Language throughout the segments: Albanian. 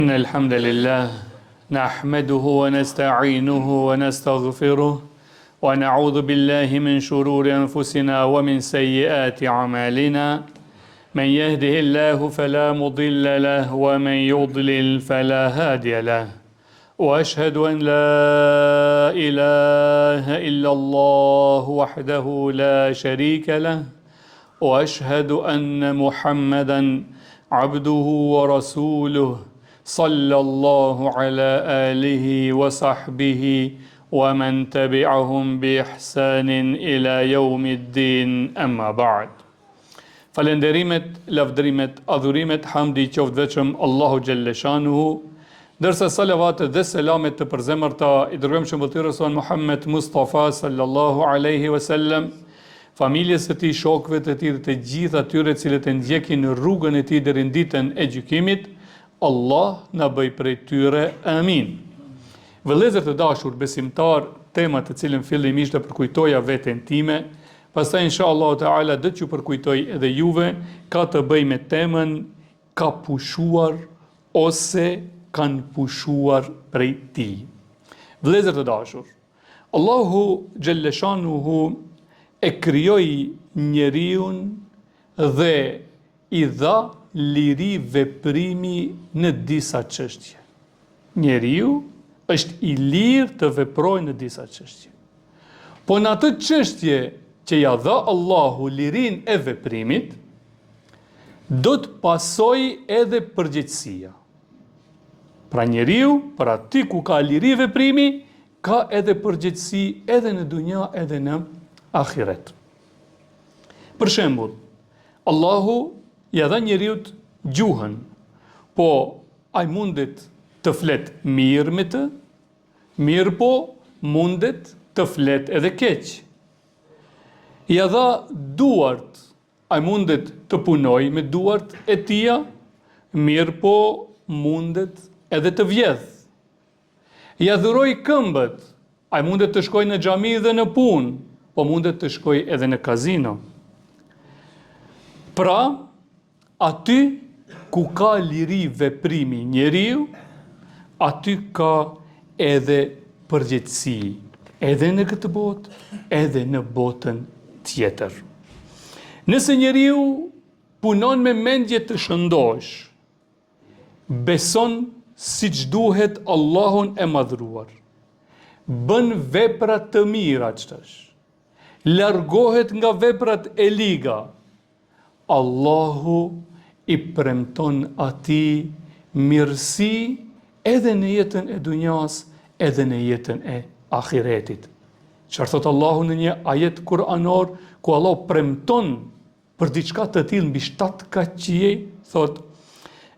إن الحمد لله نحمده ونستعينه ونستغفره ونعوذ بالله من شرور أنفسنا ومن سيئات أعمالنا من يهده الله فلا مضل له ومن يضلل فلا هادي له وأشهد أن لا إله إلا الله وحده لا شريك له وأشهد أن محمدا عبده ورسوله صلى الله على آله وصحبه ومن تبعهم بإحسان إلى يوم الدين أما بعد. Falenderimet, lavdrimet, adhurimet, hamdi qoftë vetëm Allahu xhelle shanuhu, ndërsa salavatet dhe selamet të përzemërta i dërgojmë shëmbëtyrës son Muhammed Mustafa sallallahu alaihi wasallam, familjes së tij, shokëve të tij dhe të gjithë atyre cilët e ndjekin rrugën e tij deri në ditën e gjykimit. Allah na bëj prej tyre, amin. Vëllezër të dashur besimtar, tema të cilën fillimisht e përkujtoja veten time, pastaj inshallah taala do t'ju përkujtoj edhe juve, ka të bëjë me temën ka pushuar ose kanë pushuar prej tij. Vëllezër të dashur, Allahu xhelle shanuhu e krijoi njeriun dhe i dha liri veprimi në disa çështje. Njeriu është i lirë të veprojë në disa çështje. Po në atë çështje që ja dha Allahu lirin e veprimit, do të pasojë edhe përgjegjësia. Pra njeriu, për aty ku ka liri veprimi, ka edhe përgjegjësi edhe në dunja edhe në ahiret. Për shembull, Allahu ja dha njeriut gjuhën, po ai mundet të flet mirë me të, mirë po mundet të flet edhe keq. Ja dha duart, ai mundet të punoj me duart e tia, mirë po mundet edhe të vjedh. Ja dhuroi këmbët, ai mundet të shkojë në xhami dhe në punë, po mundet të shkojë edhe në kazino. Pra, aty ku ka liri veprimi njeriu, aty ka edhe përgjegjësi, edhe në këtë botë, edhe në botën tjetër. Nëse njeriu punon me mendje të shëndosh, beson siç duhet Allahun e madhruar, bën vepra të mira ç'tash, largohet nga veprat e liga, Allahu i premton atij mirësi edhe në jetën e dunjas, edhe në jetën e ahiretit. Çfarë thot Allahu në një ajet kuranor, ku Allah premton për diçka të tillë mbi 7 kaqje, thot: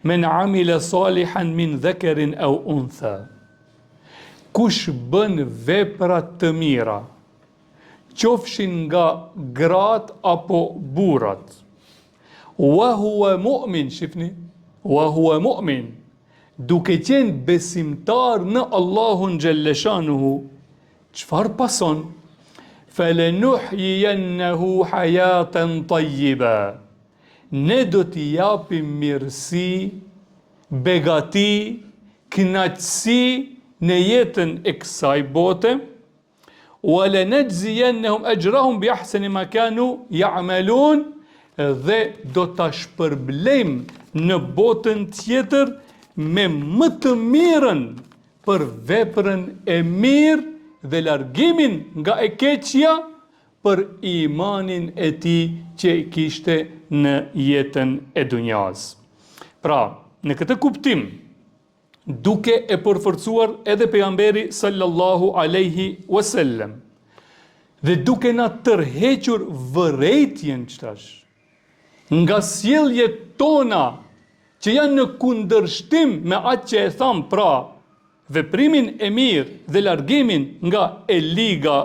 Men amila salihan min dhakarin aw untha. Kush bën vepra të mira, qofshin nga gratë apo burrat, wa huwa mu'min, shifni, wa huwa mu'min, duke qenë besimtar në Allahun xhelle shanuhu, çfarë pason? Falenuhyiyannahu hayatan tayyiba. Ne do t'i japim mirësi, begati, kënaqësi në jetën e kësaj bote, wa lanajziyannahum ajrahum bi ahsani ma kanu ya'malun, dhe do ta shpërblejm në botën tjetër me më të mirën për veprën e mirë dhe largimin nga e keqja për imanin e tij që kishte në jetën e dunjas. Pra, në këtë kuptim, duke e përforcuar edhe pejgamberi sallallahu alaihi wasallam, dhe duke na tërhequr vërejtjen ç'tash nga sjelljet tona që janë në kundërshtim me atë që e tham, pra veprimin e mirë dhe largimin nga e liga,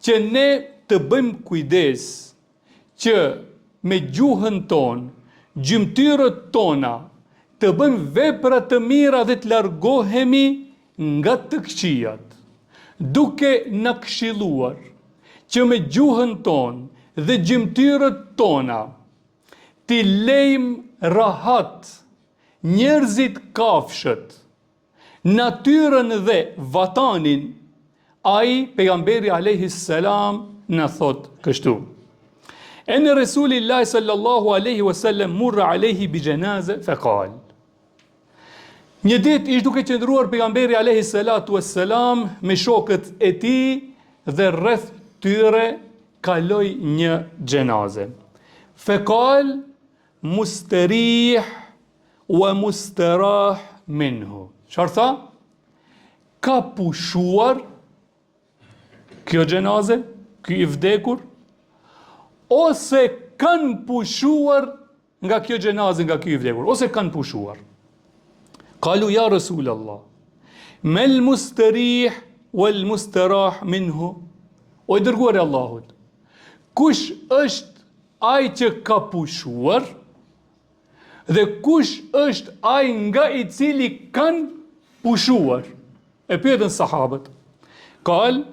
që ne të bëjmë kujdes që me gjuhën tonë, gjymtyrët tona, të bëjmë vepra të mira dhe të largohemi nga të këqijat, duke na këshilluar që me gjuhën tonë dhe gjymtyrët tona t'i lejmë rahat njerëzit kafshët, natyrën dhe vatanin, ai pejgamberi alayhi salam në thot kështu. En Resulillah sallallahu alaihi wasallam murra alaihi bi janaza faqal. Një ditë ish duke qëndruar pejgamberi alayhi salatu wassalam me shokët e tij dhe rreth tyre kaloi një xhenaze. Faqal mustarih wa mustarah minhu. Çfarë tha? Ka pushuar kjo xhenaze, ky i vdekur, ose kanë pushuar nga kjo xhenaze, nga ky i vdekur, ose kanë pushuar. Kalu ja Rasulallah, mel mustarih wal mustarah minhu. O i dërguar e Allahut, kush është ai që ka pushuar dhe kush është ai nga i cili kanë pushuar? E pyetën sahabët. Kal,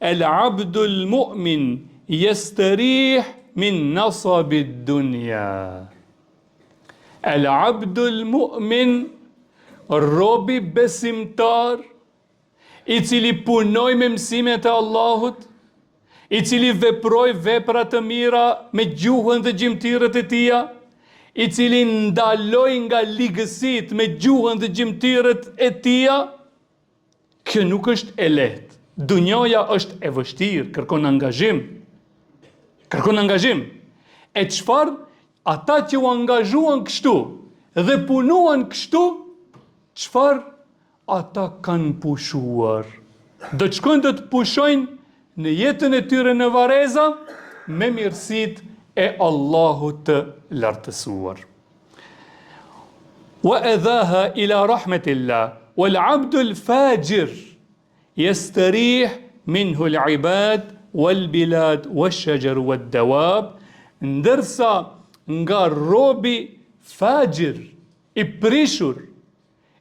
el abdul mu'min yastarih min nasabid dunya. El abdul mu'min, robi besimtar, i cili punoj me mësimet e Allahut, i cili veproj vepra të mira me gjuhën dhe gjimtyrët e tia, i cili ndaloj nga ligësit me gjuhën dhe gjimtyrët e tia, kjo nuk është e lehtë. Dunjaja është e vështirë, kërkon angazhim. Kërkon angazhim. E çfarë? Ata që u angazhuan kështu dhe punuan kështu, çfarë? Ata kanë pushuar. Do të shkojnë të pushojnë në jetën e tyre në vareza me mirësitë e Allahut të lartësuar. Wa adhaha ila rahmatillah wal abdul fajir yastarih minhu al ibad wal bilad wash shajar wad dawab. Ndërsa nga robi fajir, i prishur,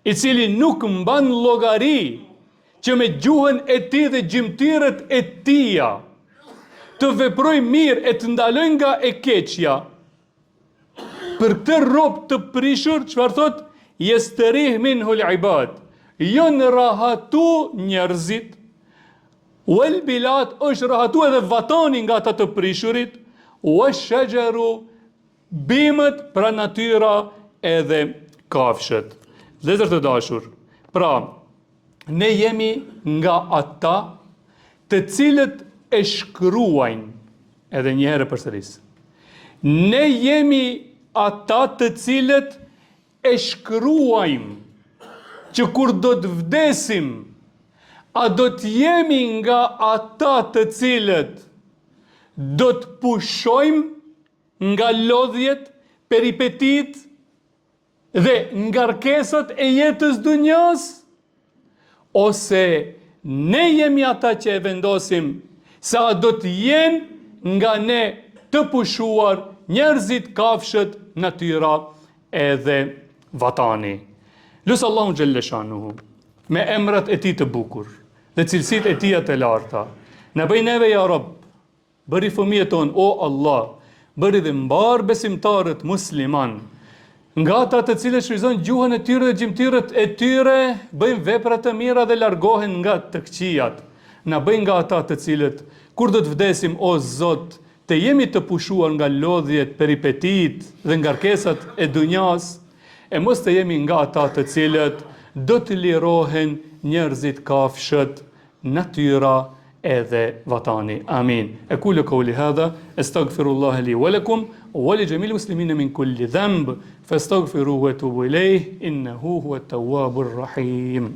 i cili nuk mban llogari, që me gjuhën e tij dhe gjymtyrët e tija të veproj mirë e të ndaloj nga e keqja, për këtë rob të prishur, çfarë thot? Yastarih minhu al ibad. Jo në rahatu njerëzit, wal bilad, është rahatu edhe vatani nga ata të prishurit, wash shajaru, bimët, pra natyra edhe kafshët. Vëllezër të dashur, pra ne jemi nga ata të cilët e shkruajnë, edhe një herë përsëris. Ne jemi ata të cilët e shkruajmë që kur do të vdesim, a do të jemi nga ata të cilët do të pushojmë nga lodhjet, peripetit dhe ngarkesat e jetës dunjas, ose ne jemi ata që e vendosim se a do të jenë nga ne të pushuar njerëzit, kafshët, natyra edhe vatani. Lusë Allahu xhelle shanuhu me emrat e tij të bukur dhe cilësitë e tija të larta, na bëj neve ja Rabb, bëri fëmijët tonë, o Allah, bëri dhe mbar besimtarët musliman, nga ata të cilët shfrytëzojnë gjuhën e tyre dhe gjymtyrët e tyre, bëjnë vepra të mira dhe largohen nga të këqijat. Na bëj nga ata të cilët kur do të vdesim, o Zot, të jemi të pushuar nga lodhjet, peripetit dhe ngarkesat e dunjas, e mos të jemi nga ata të cilët do të lirohen njerëzit, kafshët, natyra edhe vatani. Amin. Aqulu qawli hadha astaghfirullah li wa lakum wa li jamil muslimin min kulli dhanb fastaghfiruhu wa tubu ilayh innahu huwa at-tawwabur rahim.